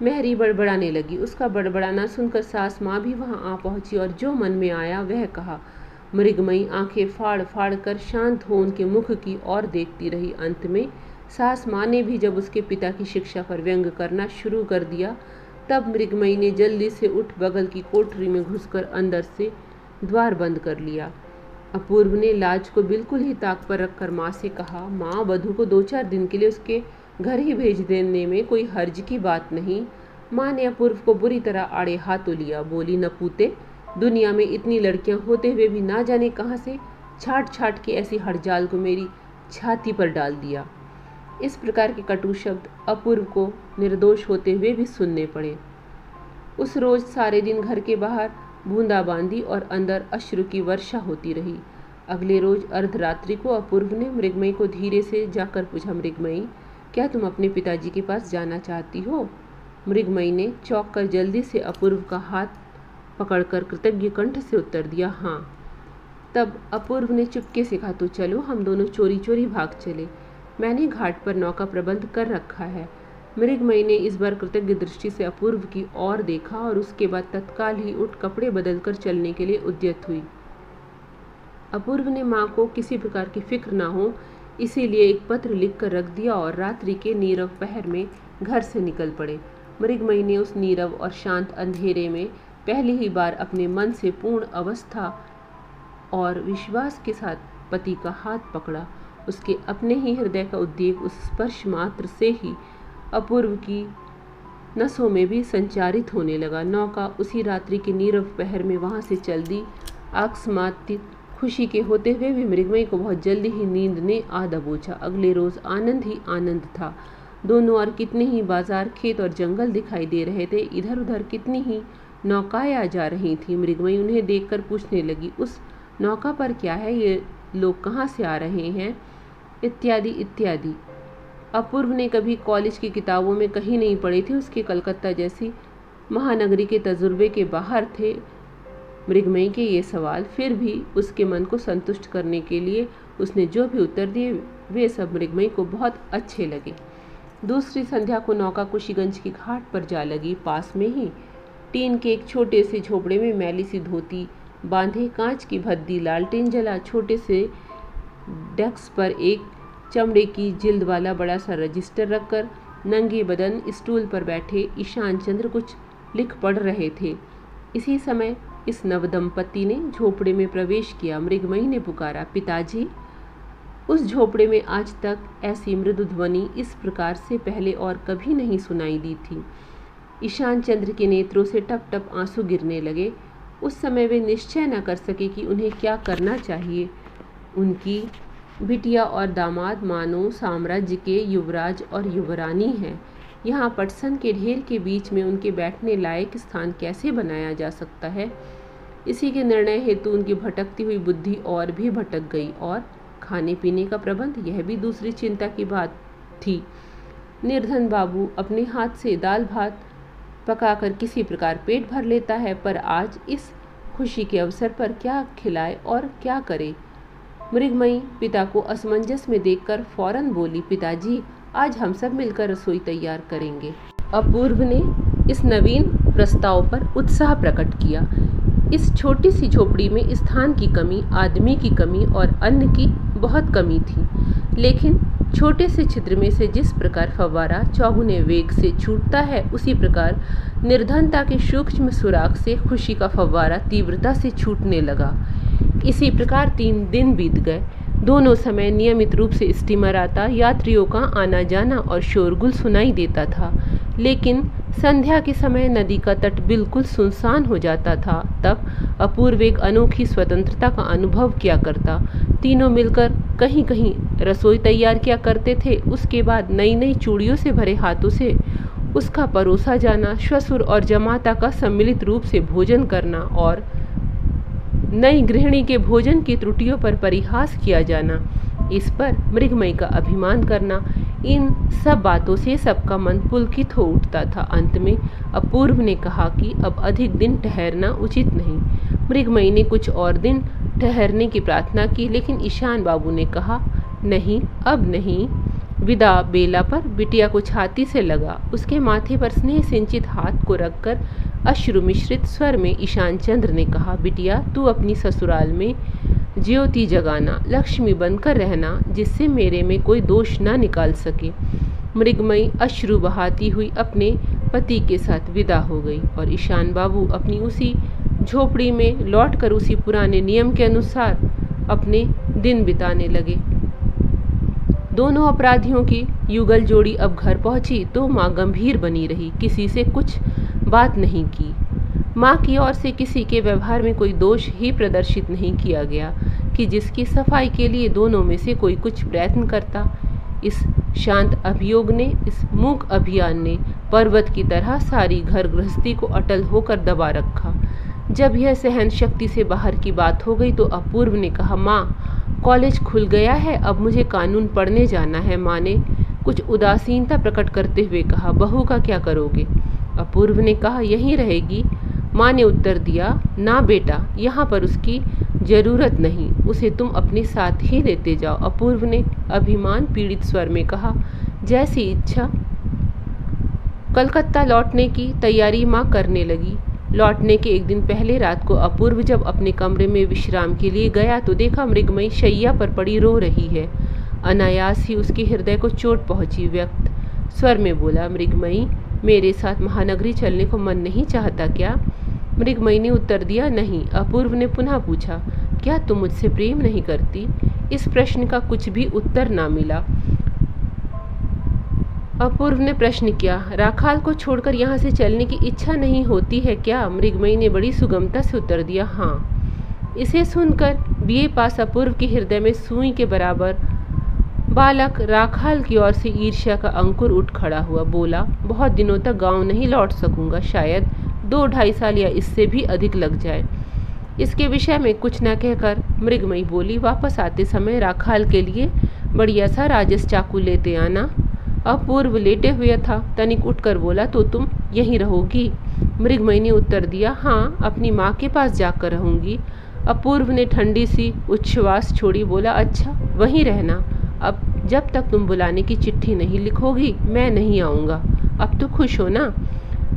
मेहरी बड़बड़ाने लगी। उसका बड़बड़ाना सुनकर सास माँ भी वहां आ पहुंची और जो मन में आया वह कहा। मृगमयी आंखें फाड़ फाड़ कर शांत हो उनके मुख की ओर देखती रही। अंत में सास माँ ने भी जब उसके पिता की शिक्षा पर व्यंग करना शुरू कर दिया तब मृगमयी ने जल्दी से उठ बगल की कोठरी में घुसकर अंदर से द्वार बंद कर लिया। अपूर्व ने लाज को बिल्कुल ही ताक पर रखकर माँ से कहा, माँ वधू को 2-4 दिन के लिए उसके घर ही भेज देने में कोई हर्ज की बात नहीं। माँ ने अपूर्व को बुरी तरह आड़े हाथों लिया। बोली, नपूते, दुनिया में इतनी लड़कियां होते हुए भी ना जाने कहाँ से छाट छाट के ऐसी हड़जाल को मेरी छाती पर डाल दिया। इस प्रकार के कटु शब्द अपूर्व को निर्दोष होते हुए भी सुनने पड़े। उस रोज सारे दिन घर के बाहर बूंदाबांदी और अंदर अश्रु की वर्षा होती रही। अगले रोज अर्धरात्रि को अपूर्व ने मृगमयी को धीरे से जाकर पूछा, मृगमयी, क्या तुम अपने पिताजी के पास जाना चाहती हो? मृगमयी ने चौंक कर जल्दी से अपूर्व का हाथ पकड़कर कृतज्ञ कंठ से उत्तर दिया, हाँ। तब अपूर्व ने चुपके से कहा, तो चलो हम दोनों चोरी चोरी भाग चले। मैंने घाट पर नौका प्रबंध कर रखा है। मृगमयी ने इस बार कृतज्ञ दृष्टि से अपूर्व की ओर देखा और उसके बाद तत्काल ही उठ कपड़े बदलकर चलने के लिए उद्यत हुई। अपूर्व ने माँ को किसी प्रकार की फिक्र ना हो इसीलिए एक पत्र लिखकर रख दिया और रात्रि के नीरव पहर में घर से निकल पड़े। मृगमयी ने उस नीरव और शांत अंधेरे में पहली ही बार अपने मन से पूर्ण अवस्था और विश्वास के साथ पति का हाथ पकड़ा। उसके अपने ही हृदय का उद्वेग उस स्पर्श मात्र से ही अपूर्व की नसों में भी संचारित होने लगा। नौका उसी रात्रि के नीरव पहर में वहां से चल दी। अकस्मात खुशी के होते हुए भी मृगमयी को बहुत जल्दी ही नींद ने आ दबोचा। अगले रोज आनंद ही आनंद था। दोनों ओर कितने ही बाजार, खेत और जंगल दिखाई दे रहे थे। इधर उधर कितनी ही नौकाएं आ जा रही थी। मृगमयी उन्हें देखकर पूछने लगी, उस नौका पर क्या है? ये लोग कहाँ से आ रहे हैं? इत्यादि इत्यादि। अपूर्व ने कभी कॉलेज की किताबों में कहीं नहीं पढ़े थे। उसके कलकत्ता जैसी महानगरी के तजुर्बे के बाहर थे मृगमयी के ये सवाल। फिर भी उसके मन को संतुष्ट करने के लिए उसने जो भी उत्तर दिए वे सब मृगमयी को बहुत अच्छे लगे। दूसरी संध्या को नौका कुशीगंज के घाट पर जा लगी। पास में ही टीन के एक छोटे से झोपड़े में मैली सी धोती बांधे, कांच की भद्दी लालटेन जला, छोटे से डेस्क पर एक चमड़े की जिल्द वाला बड़ा सा रजिस्टर रखकर नंगे बदन स्टूल पर बैठे ईशान चंद्र कुछ लिख पढ़ रहे थे। इसी समय इस नवदंपति ने झोपड़े में प्रवेश किया। मृगमयी ने पुकारा, पिताजी। उस झोपड़े में आज तक ऐसी मृदु ध्वनि इस प्रकार से पहले और कभी नहीं सुनाई दी थी। ईशान चंद्र के नेत्रों से टप टप आंसू गिरने लगे। उस समय वे निश्चय न कर सके कि उन्हें क्या करना चाहिए। उनकी बिटिया और दामाद मानो साम्राज्य के युवराज और युवरानी हैं। यहाँ पटसन के ढेर के बीच में उनके बैठने लायक स्थान कैसे बनाया जा सकता है? इसी के निर्णय हेतु उनकी भटकती हुई बुद्धि और भी भटक गई। और खाने पीने का प्रबंध, यह भी दूसरी चिंता की बात थी। निर्धन बाबू अपने हाथ से दाल भात पकाकर किसी प्रकार पेट भर लेता है, पर आज इस खुशी के अवसर पर क्या खिलाए और क्या करे? मृगमयी पिता को असमंजस में देखकर फौरन बोली, पिताजी, आज हम सब मिलकर रसोई तैयार करेंगे। अपूर्व ने इस नवीन प्रस्ताव पर उत्साह प्रकट किया। इस छोटी सी झोपड़ी में स्थान की कमी, आदमी की कमी और अन्न की बहुत कमी थी, लेकिन छोटे से छिद्र में से जिस प्रकार फव्वारा चौगुने वेग से छूटता है, उसी प्रकार निर्धनता के सूक्ष्म सुराग से खुशी का फव्वारा तीव्रता से छूटने लगा। इसी प्रकार 3 दिन बीत गए। दोनों समय नियमित रूप से स्टीमर आता, यात्रियों का आना जाना और शोरगुल सुनाई देता था। लेकिन संध्या के समय नदी का तट बिल्कुल सुनसान हो जाता था। तब अपूर्व एक अनोखी स्वतंत्रता का अनुभव किया करता। तीनों मिलकर कहीं कहीं रसोई तैयार किया करते थे। उसके बाद नई नई चूड़ियों से भरे हाथों से उसका परोसा जाना, श्वशुर और जमाता का सम्मिलित रूप से भोजन करना और नई गृहिणी के भोजन की त्रुटियों पर परिहास किया जाना, इस पर मृगमयी का अभिमान करना, इन सब बातों से सबका मन पुलकित हो उठता था। अंत में अपूर्व ने कहा कि अब अधिक दिन ठहरना उचित नहीं। मृगमयी ने कुछ और दिन ठहरने की प्रार्थना की, लेकिन ईशान बाबू ने कहा, नहीं, अब नहीं। विदा बेला पर बिटिया को छाती से लगा। उसके माथे पर स्नेह सिंचित हाथ को रखकर अश्रु मिश्रित स्वर में ईशान चंद्र ने कहा, बिटिया, तू अपनी ससुराल में ज्योति जगाना, लक्ष्मी बनकर रहना, जिससे मेरे में कोई दोष ना निकाल सके। मृगमयी अश्रु बहाती हुई अपने पति के साथ विदा हो गई और ईशान बाबू अपनी उसी झोपड़ी में लौटकर उसी पुराने नियम के अनुसार अपने दिन बिताने लगे। दोनों अपराधियों की युगल जोड़ी अब घर पहुंची तो माँ गंभीर बनी रही, किसी से कुछ बात नहीं की। माँ की ओर से किसी के व्यवहार में कोई दोष ही प्रदर्शित नहीं किया गया कि जिसकी सफाई के लिए दोनों में से कोई कुछ प्रयत्न करता। इस शांत अभियोग ने, इस मूक अभियान ने पर्वत की तरह सारी घर गृहस्थी को अटल होकर दबा रखा। जब यह सहन शक्ति से बाहर की बात हो गई तो अपूर्व ने कहा, माँ कॉलेज खुल गया है, अब मुझे कानून पढ़ने जाना है। माँ ने कुछ उदासीनता प्रकट करते हुए कहा, बहू का क्या करोगे? अपूर्व ने कहा, यहीं रहेगी। माँ ने उत्तर दिया, ना बेटा, यहाँ पर उसकी जरूरत नहीं, उसे तुम अपने साथ ही लेते जाओ। अपूर्व ने अभिमान पीड़ित स्वर में कहा, जैसी इच्छा। कलकत्ता लौटने की तैयारी माँ करने लगी। लौटने के एक दिन पहले रात को अपूर्व जब अपने कमरे में विश्राम के लिए गया तो देखा मृगमयी शैया पर पड़ी रो रही है। अनायास ही उसके हृदय को चोट पहुंची। व्यक्त स्वर में बोला, मृगमयी, मेरे साथ महानगरी चलने को मन नहीं चाहता क्या? मृगमयी ने उत्तर दिया, नहीं। अपूर्व ने पुनः पूछा, क्या तुम मुझसे प्रेम नहीं करती? इस प्रश्न का कुछ भी उत्तर ना मिला। अपूर्व ने प्रश्न किया, राखाल को छोड़कर यहाँ से चलने की इच्छा नहीं होती है क्या? मृगमयी ने बड़ी सुगमता से उत्तर दिया, हाँ। इसे सुनकर बीए पास अपूर्व के हृदय में सुई के बराबर बालक राखाल की ओर से ईर्ष्या का अंकुर उठ खड़ा हुआ। बोला, बहुत दिनों तक गांव नहीं लौट सकूंगा, शायद 2-2.5 साल या इससे भी अधिक लग जाए। इसके विषय में कुछ न कहकर मृगमयी बोली, वापस आते समय राखाल के लिए बढ़िया सा राजस चाकू लेते आना। अपूर्व लेटे हुए था, तनिक उठकर बोला, तो तुम यहीं रहोगी? मृगमयी ने उत्तर दिया, हाँ, अपनी माँ के पास जाकर रहूंगी। अपूर्व ने ठंडी सी उच्छ्वास छोड़ी, बोला, अच्छा, वहीं रहना। अब जब तक तुम बुलाने की चिट्ठी नहीं लिखोगी मैं नहीं आऊँगा। अब तो खुश हो ना?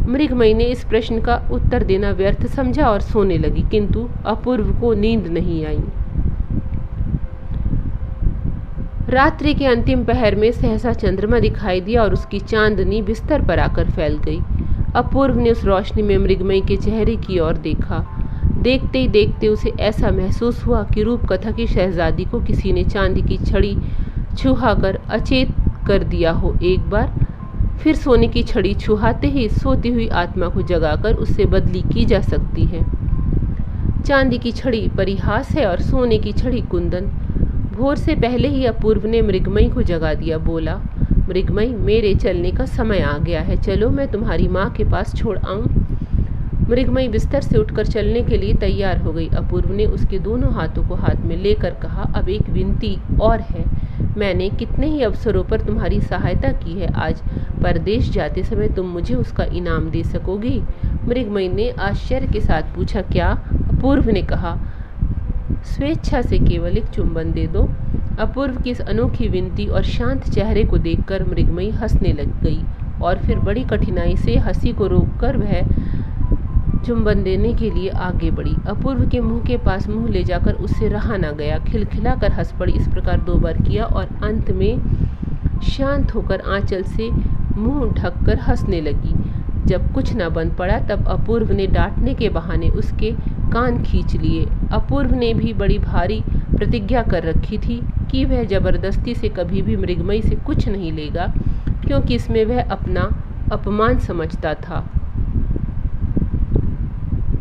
मृगमयी ने इस प्रश्न का उत्तर देना व्यर्थ समझा और सोने लगी, किंतु अपूर्व को नींद नहीं आई। रात्रि के अंतिम पहर में सहसा चंद्रमा दिखाई दिया और उसकी चांदनी बिस्तर पर आकर फैल गई। अपूर्व ने उस रोशनी में मृगमयी के चेहरे की ओर देखा। देखते ही देखते उसे ऐसा महसूस हुआ कि रूप कथा की शहजादी को किसी ने चांदी की छड़ी छुहाकर अचेत कर दिया हो एक बार, फिर सोने की छड़ी छुहाते ही सोती हुई आत्मा को जगाकर उससे बदली की जा सकती है। चांदी की छड़ी परिहास है और सोने की छड़ी कुंदन। भोर से पहले ही अपूर्व ने मृगमयी को जगा दिया। बोला, मृगमयी, मेरे चलने का समय आ गया है, चलो मैं तुम्हारी माँ के पास छोड़ आऊँ। मृगमयी बिस्तर से उठकर चलने के लिए तैयार हो गई। अपूर्व ने उसके दोनों हाथों को हाथ में लेकर कहा, अब एक विनती और है। मैंने कितने ही अवसरों पर तुम्हारी सहायता की है, आज परदेश जाते समय तुम मुझे उसका इनाम दे सकोगी? मृगमयी ने आश्चर्य के साथ पूछा, क्या? अपूर्व ने कहा, स्वेच्छा से केवल एक चुंबन दे दो। अपूर्व की इस अनोखी विनती और शांत चेहरे को देखकर मृगमयी हंसने लग गई और फिर बड़ी कठिनाई से हंसी को रोककर वह चुंबन देने के लिए आगे बढ़ी। अपूर्व के मुंह के पास मुंह ले जाकर उससे रहा न गया। खिलखिलाकर हंस पड़ी। इस प्रकार 2 बार किया और अंत में शांत होकर आंचल से मुंह ढककर हंसने लगी। जब कुछ न बन पड़ा तब अपूर्व ने डांटने के बहाने उसके कान खींच लिए। अपूर्व ने भी बड़ी भारी प्रतिज्ञा कर रखी थी कि वह जबरदस्ती से कभी भी मृगमयी से कुछ नहीं लेगा, क्योंकि इसमें वह अपना अपमान समझता था।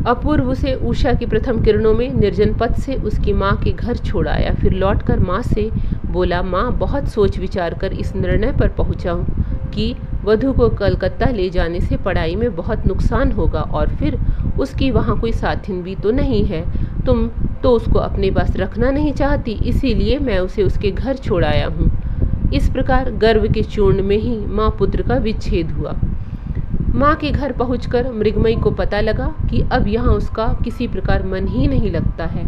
अपूर्व उसे उषा की प्रथम किरणों में निर्जन पथ से उसकी माँ के घर छोड़ आया। फिर लौटकर माँ से बोला, माँ, बहुत सोच विचार कर इस निर्णय पर पहुँचा हूँ कि वधू को कलकत्ता ले जाने से पढ़ाई में बहुत नुकसान होगा और फिर उसकी वहाँ कोई साथिन भी तो नहीं है। तुम तो उसको अपने पास रखना नहीं चाहती, इसीलिए मैं उसे उसके घर छोड़ आया हूँ। इस प्रकार गर्व के चूर्ण में ही माँ पुत्र का विच्छेद हुआ। माँ के घर पहुंचकर मृगमयी को पता लगा कि अब यहाँ उसका किसी प्रकार मन ही नहीं लगता है।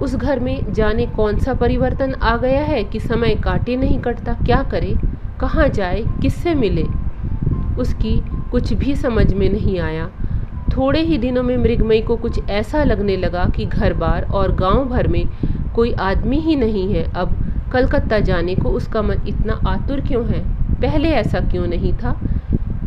उस घर में जाने कौन सा परिवर्तन आ गया है कि समय काटे नहीं कटता। क्या करे, कहाँ जाए, किससे मिले, उसकी कुछ भी समझ में नहीं आया। थोड़े ही दिनों में मृगमयी को कुछ ऐसा लगने लगा कि घर बार और गांव भर में कोई आदमी ही नहीं है। अब कलकत्ता जाने को उसका मन इतना आतुर क्यों है? पहले ऐसा क्यों नहीं था?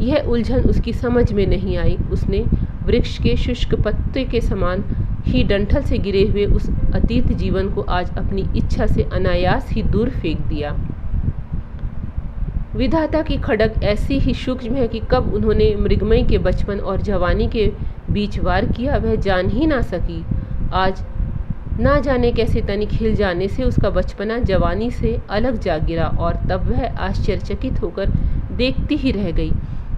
यह उलझन उसकी समझ में नहीं आई। उसने वृक्ष के शुष्क पत्ते के समान ही डंठल से गिरे हुए उस अतीत जीवन को आज अपनी इच्छा से अनायास ही दूर फेंक दिया। विधाता की खड़ग ऐसी ही सूक्ष्म है कि कब उन्होंने मृगमयी के बचपन और जवानी के बीच वार किया वह जान ही ना सकी। आज ना जाने कैसे तनिक हिल जाने से उसका बचपना जवानी से अलग जा गिरा और तब वह आश्चर्यचकित होकर देखती ही रह गई।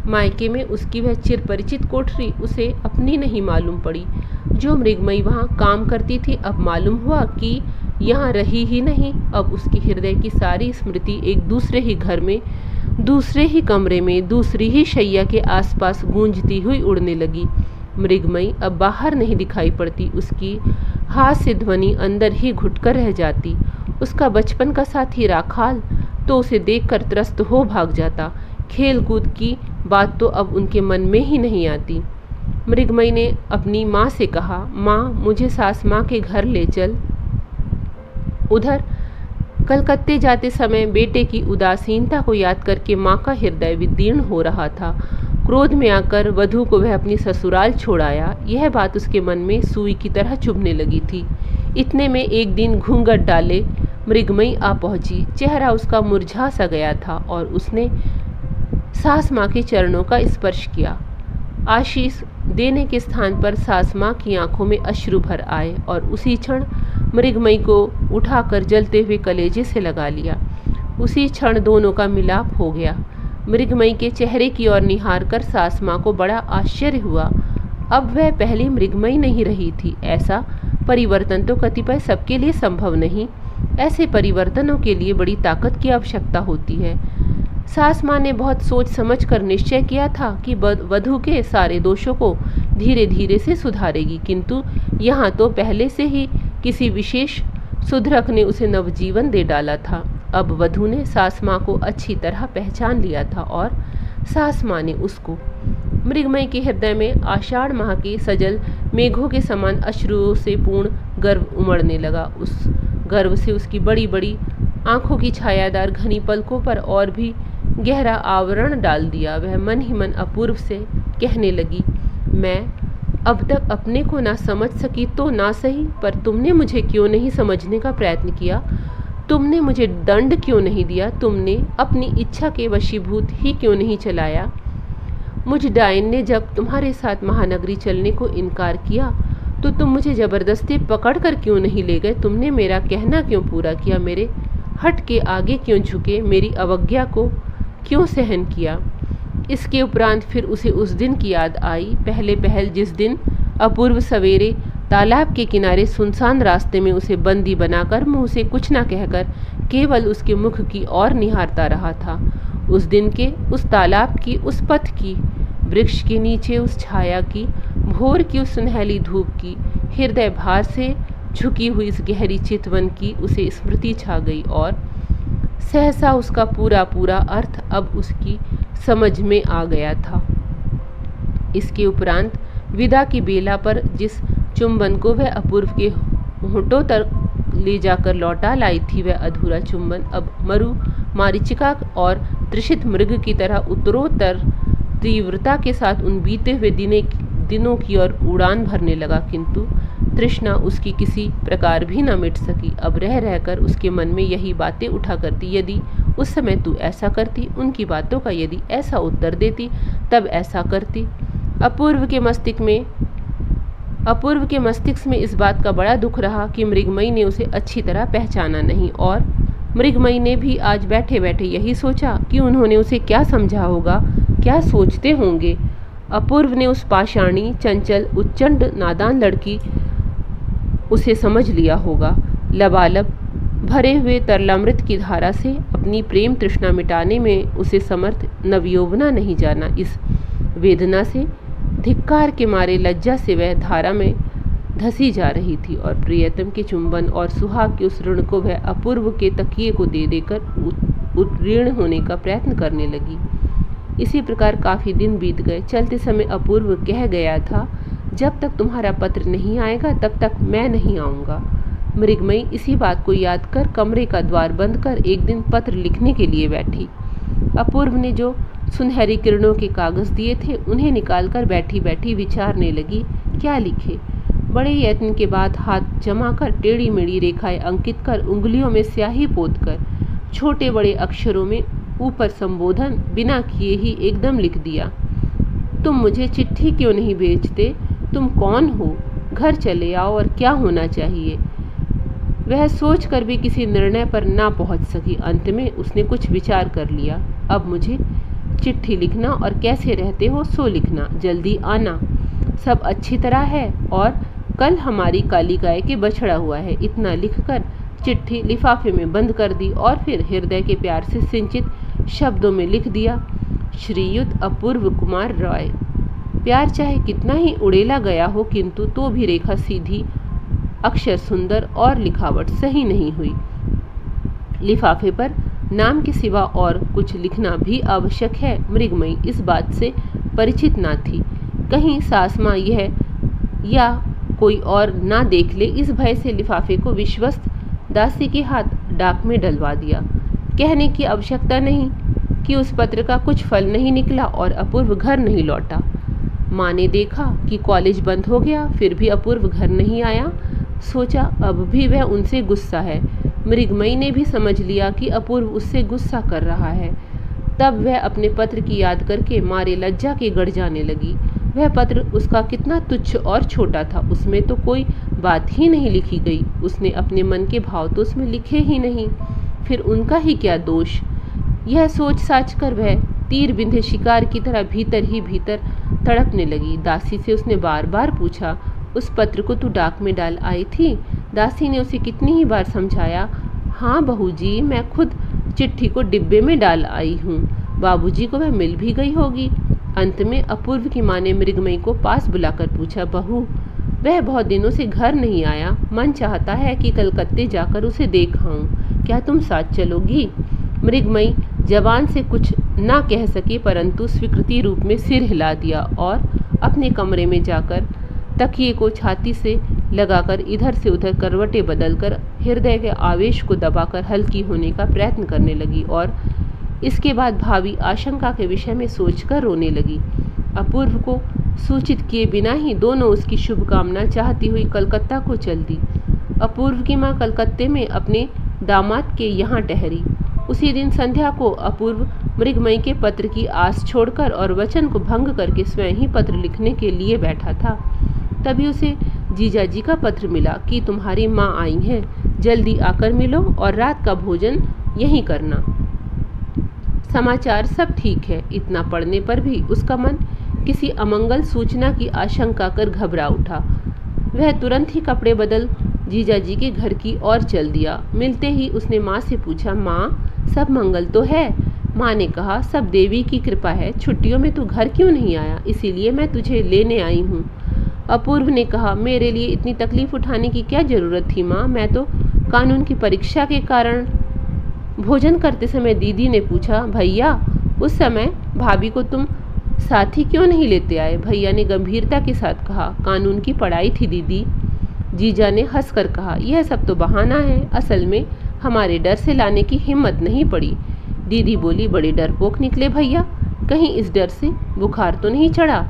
मायके में उसकी वह चिरपरिचित कोठरी उसे अपनी नहीं मालूम पड़ी। जो मृगमयी वहाँ काम करती थी अब मालूम हुआ कि यहाँ रही ही नहीं। अब उसके हृदय की सारी स्मृति एक दूसरे ही घर में, दूसरे ही कमरे में, दूसरी ही शैया के आसपास गूंजती हुई उड़ने लगी। मृगमयी अब बाहर नहीं दिखाई पड़ती, उसकी हास्य ध्वनि अंदर ही घुटकर रह जाती। उसका बचपन का साथी राखाल तो उसे देखकर त्रस्त हो भाग जाता। खेल कूद की बात तो अब उनके मन में ही नहीं आती। मृगमयी ने अपनी माँ से कहा, माँ मुझे सास माँ के घर ले चल। उधर कलकत्ते जाते समय बेटे की उदासीनता को याद करके माँ का हृदय विदीर्ण हो रहा था। क्रोध में आकर वधू को वह अपनी ससुराल छोड़ आया, यह बात उसके मन में सुई की तरह चुभने लगी थी। इतने में एक दिन घूंघट डाले मृगमयी आ पहुंची। चेहरा उसका मुरझा सा गया था और उसने सास माँ के चरणों का स्पर्श किया। आशीष देने के स्थान पर सास माँ की आंखों में अश्रु भर आए और उसी क्षण मृगमयी को उठाकर जलते हुए कलेजे से लगा लिया। उसी क्षण दोनों का मिलाप हो गया। मृगमयी के चेहरे की ओर निहार कर सास माँ को बड़ा आश्चर्य हुआ। अब वह पहली मृगमयी नहीं रही थी। ऐसा परिवर्तन तो कतिपय सबके लिए संभव नहीं। ऐसे परिवर्तनों के लिए बड़ी ताकत की आवश्यकता होती है। सास माँ ने बहुत सोच समझ कर निश्चय किया था कि वधू के सारे दोषों को धीरे धीरे से सुधारेगी, किंतु यहाँ तो पहले से ही किसी विशेष सुधरक ने उसे नवजीवन दे डाला था। अब वधू ने सास माँ को अच्छी तरह पहचान लिया था और सास माँ ने उसको। मृगमयी के हृदय में आषाढ़ माह के सजल मेघों के समान अश्रुओं से पूर्ण गर्व उमड़ने लगा। उस गर्व से उसकी बड़ी बड़ी आंखों की छायादार घनी पलकों पर और भी गहरा आवरण डाल दिया। वह मन ही मन अपूर्व से कहने लगी, मैं अब तक अपने को ना समझ सकी तो ना सही, पर तुमने मुझे क्यों नहीं समझने का प्रयत्न किया? तुमने मुझे दंड क्यों नहीं दिया? तुमने अपनी इच्छा के वशीभूत ही क्यों नहीं चलाया? मुझ डायन ने जब तुम्हारे साथ महानगरी चलने को इनकार किया तो तुम मुझे जबरदस्ती पकड़ कर क्यों नहीं ले गए? तुमने मेरा कहना क्यों पूरा किया? मेरे हट के आगे क्यों झुके? मेरी अवज्ञा को क्यों सहन किया? इसके उपरांत फिर उसे उस दिन की याद आई, पहले पहल जिस दिन अपूर्व सवेरे तालाब के किनारे सुनसान रास्ते में उसे बंदी बनाकर मुंह से कुछ न कहकर केवल उसके मुख की ओर निहारता रहा था। उस दिन के, उस तालाब की, उस पथ की, वृक्ष के नीचे उस छाया की, भोर की उस सुनहली धूप की, हृदय भार से झुकी हुई इस गहरी चितवन की उसे स्मृति छा गई और सहसा उसका पूरा पूरा अर्थ अब उसकी समझ में आ गया था। इसके उपरांत विदा की बेला पर जिस चुंबन को वह अपूर्व के होठों तक ले जाकर लौटा लाई थी, वह अधूरा चुंबन अब मरु मारीचिका और तृषित मृग की तरह उत्तरोत्तर तीव्रता के साथ उन बीते हुए दिनों की ओर उड़ान भरने लगा, किंतु तृष्णा उसकी किसी प्रकार भी न मिट सकी। अब रह रहकर उसके मन में यही बातें उठा करती, यदि उस समय तू ऐसा करती, उनकी बातों का यदि ऐसा उत्तर देती, तब ऐसा करती। अपूर्व के मस्तिष्क में इस बात का बड़ा दुख रहा कि मृगमयी ने उसे अच्छी तरह पहचाना नहीं, और मृगमयी ने भी आज बैठे बैठे यही सोचा कि उन्होंने उसे क्या समझा होगा, क्या सोचते होंगे। अपूर्व ने उस पाषाणी, चंचल, उच्चंड, नादान लड़की उसे समझ लिया होगा। लबालब भरे हुए तरलामृत की धारा से अपनी प्रेम तृष्णा मिटाने में उसे समर्थ नवयौवना नहीं जाना। इस वेदना से, धिक्कार के मारे लज्जा से वह धारा में धसी जा रही थी और प्रियतम के चुंबन और सुहाग के उस ऋण को वह अपूर्व के तकिए को दे देकर उत्तीर्ण होने का प्रयत्न करने लगी। इसी प्रकार काफ़ी दिन बीत गए। चलते समय अपूर्व कह गया था, जब तक तुम्हारा पत्र नहीं आएगा तब तक मैं नहीं आऊँगा। मृगमयी इसी बात को याद कर कमरे का द्वार बंद कर एक दिन पत्र लिखने के लिए बैठी। अपूर्व ने जो सुनहरी किरणों के कागज दिए थे उन्हें निकालकर बैठी बैठी विचारने लगी, क्या लिखे। बड़े यत्न के बाद हाथ जमाकर टेढ़ी मेढ़ी रेखाएं अंकित कर, उंगलियों में स्याही पोत कर, छोटे बड़े अक्षरों में ऊपर संबोधन बिना किए ही एकदम लिख दिया। तुम मुझे चिट्ठी क्यों नहीं भेजते? तुम कौन हो? घर चले आओ और क्या होना चाहिए। वह सोचकर भी किसी निर्णय पर ना पहुंच सकी। अंत में उसने कुछ विचार कर लिया। अब मुझे चिट्ठी लिखना और कैसे रहते हो सो लिखना, जल्दी आना, सब अच्छी तरह है और कल हमारी काली गाय के बछड़ा हुआ है। इतना लिखकर चिट्ठी लिफाफे में बंद कर दी और फिर हृदय के प्यार से सिंचित शब्दों में लिख दिया, श्रीयुत अपूर्व कुमार रॉय। प्यार चाहे कितना ही उड़ेला गया हो, किंतु तो भी रेखा सीधी, अक्षर सुंदर और लिखावट सही नहीं हुई। लिफाफे पर नाम के सिवा और कुछ लिखना भी आवश्यक है। मृगमयी इस बात से परिचित ना थी। कहीं सास माँ यह या कोई और ना देख ले, इस भय से लिफाफे को विश्वस्त दासी के हाथ डाक में डलवा दिया। कहने की आवश्यकता नहीं कि उस पत्र का कुछ फल नहीं निकला और अपूर्व घर नहीं लौटा। माँ ने देखा कि कॉलेज बंद हो गया, फिर भी अपूर्व घर नहीं आया। सोचा अब भी वह उनसे गुस्सा है। मृगमयी ने भी समझ लिया कि अपूर्व उससे गुस्सा कर रहा है। तब वह अपने पत्र की याद करके मारे लज्जा के गड़ जाने लगी। वह पत्र उसका कितना तुच्छ और छोटा था, उसमें तो कोई बात ही नहीं लिखी गई। उसने अपने मन के भाव तो उसमें लिखे ही नहीं, फिर उनका ही क्या दोष। यह सोच साच कर वह तीर बिंधे शिकार की तरह भीतर ही भीतर तड़पने लगी। दासी से उसने बार बार पूछा, उस पत्र को तू डाक में डाल आई थी? दासी ने उसे कितनी ही बार समझाया, हाँ बहू जी, मैं खुद चिट्ठी को डिब्बे में डाल आई हूँ। बाबूजी को वह मिल भी गई होगी। अंत में अपूर्व की माँ ने मृगमयी को पास बुलाकर पूछा, बहू, वह बहुत दिनों से घर नहीं आया, मन चाहता है कि कलकत्ते जाकर उसे देख आऊं, क्या तुम साथ चलोगी? मृगमयी जबान से कुछ ना कह सकी, परंतु स्वीकृति रूप में सिर हिला दिया और अपने कमरे में जाकर तकिए को छाती से लगाकर इधर से उधर करवटें बदलकर हृदय के आवेश को दबाकर हल्की होने का प्रयत्न करने लगी और इसके बाद भावी आशंका के विषय में सोचकर रोने लगी। अपूर्व को सूचित किए बिना ही दोनों उसकी शुभकामना चाहती हुई कलकत्ता को चल दी। अपूर्व की माँ कलकत्ते में अपने दामाद के यहाँ ठहरी। उसी दिन संध्या को अपूर्व मृगमयी के पत्र की आस छोड़कर और वचन को भंग करके स्वयं ही पत्र लिखने के लिए बैठा था। तभी उसे जीजाजी का पत्र मिला कि तुम्हारी माँ आई हैं, जल्दी आकर मिलो और रात का भोजन यहीं करना। समाचार सब ठीक है। इतना पढ़ने पर भी उसका मन किसी अमंगल सूचना की आशंका कर घबरा उठा। वह तुरंत ही कपड़े बदल जीजाजी के घर की ओर चल दिया। मिलते ही उसने माँ से पूछा, माँ, सब मंगल तो है? माँ ने कहा, सब देवी की कृपा है। छुट्टियों में तू घर क्यों नहीं आया? इसीलिए मैं तुझे लेने आई हूँ। अपूर्व ने कहा, मेरे लिए इतनी तकलीफ उठाने की क्या जरूरत थी माँ, मैं तो कानून की परीक्षा के कारण। भोजन करते समय दीदी ने पूछा, भैया, उस समय भाभी को तुम साथ ही क्यों नहीं लेते आए? भैया ने गंभीरता के साथ कहा, कानून की पढ़ाई थी दीदी। जीजा ने हंसकर कहा, यह सब तो बहाना है, असल में हमारे डर से लाने की हिम्मत नहीं पड़ी। दीदी बोली, बड़े डरपोक निकले भैया, कहीं इस डर से बुखार तो नहीं चढ़ा?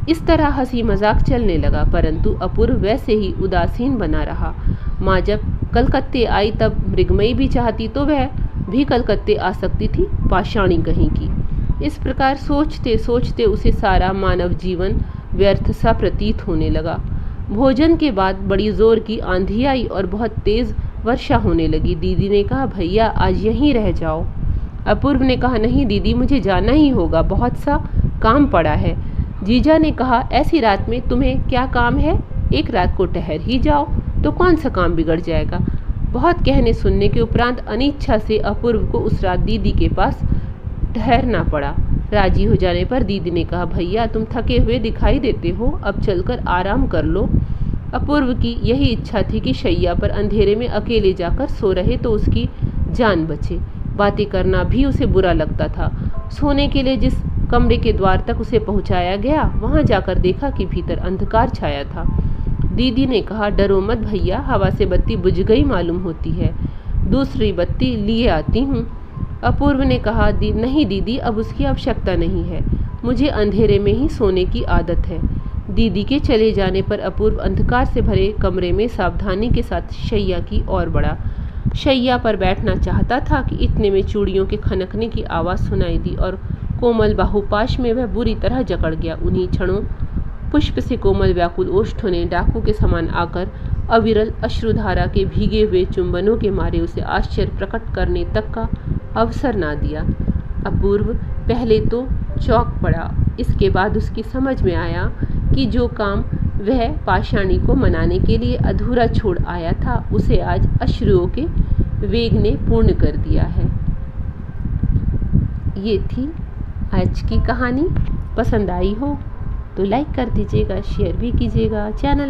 इस तरह हंसी मजाक चलने लगा, परंतु अपूर्व वैसे ही उदासीन बना रहा। माँ जब कलकत्ते आई तब मृगमयी भी चाहती तो वह भी कलकत्ते आ सकती थी, पाषाणी कहीं की। इस प्रकार सोचते सोचते उसे सारा मानव जीवन व्यर्थ सा प्रतीत होने लगा। भोजन के बाद बड़ी जोर की आंधी आई और बहुत तेज वर्षा होने लगी। दीदी ने कहा, भैया आज यहीं रह जाओ। अपूर्व ने कहा, नहीं दीदी, मुझे जाना ही होगा, बहुत सा काम पड़ा है। जीजा ने कहा, ऐसी रात में तुम्हें क्या काम है? एक रात को ठहर ही जाओ तो कौन सा काम बिगड़ जाएगा। बहुत कहने सुनने के उपरांत अनिच्छा से अपूर्व को उस रात दीदी के पास ठहरना पड़ा। राजी हो जाने पर दीदी ने कहा, भैया तुम थके हुए दिखाई देते हो, अब चलकर आराम कर लो। अपूर्व की यही इच्छा थी कि शैया पर अंधेरे में अकेले जाकर सो रहे तो उसकी जान बचे। बातें करना भी उसे बुरा लगता था। सोने के लिए जिस कमरे के द्वार तक उसे पहुंचाया गया, वहां जाकर देखा कि भीतर अंधकार छाया था। दीदी ने कहा, डरो मत भैया, हवा से बत्ती बुझ गई मालूम होती है, दूसरी बत्ती लिए आती हूँ। अपूर्व ने कहा, नहीं दीदी, अब उसकी आवश्यकता नहीं है, मुझे अंधेरे में ही सोने की आदत है। दीदी के चले जाने पर अपूर्व अंधकार से भरे कमरे में सावधानी के साथ शैया की ओर बढ़ा। शैया पर बैठना चाहता था कि इतने में चूड़ियों के खनकने की आवाज़ सुनाई दी और कोमल बाहुपाश में वह बुरी तरह जकड़ गया। उन्हीं क्षणों पुष्प से कोमल व्याकुल ओष्ठों ने डाकू के समान आकर अविरल अश्रुधारा के भीगे हुए चुंबनों के मारे उसे आश्चर्य प्रकट करने तक का अवसर ना दिया। अपूर्व पहले तो चौंक पड़ा, इसके बाद उसकी समझ में आया कि जो काम वह पाषाणी को मनाने के लिए अधूरा छोड़ आया था उसे आज अश्रुओं के वेग ने पूर्ण कर दिया है। ये थी आज की कहानी। पसंद आई हो तो लाइक कर दीजिएगा, शेयर भी कीजिएगा। चैनल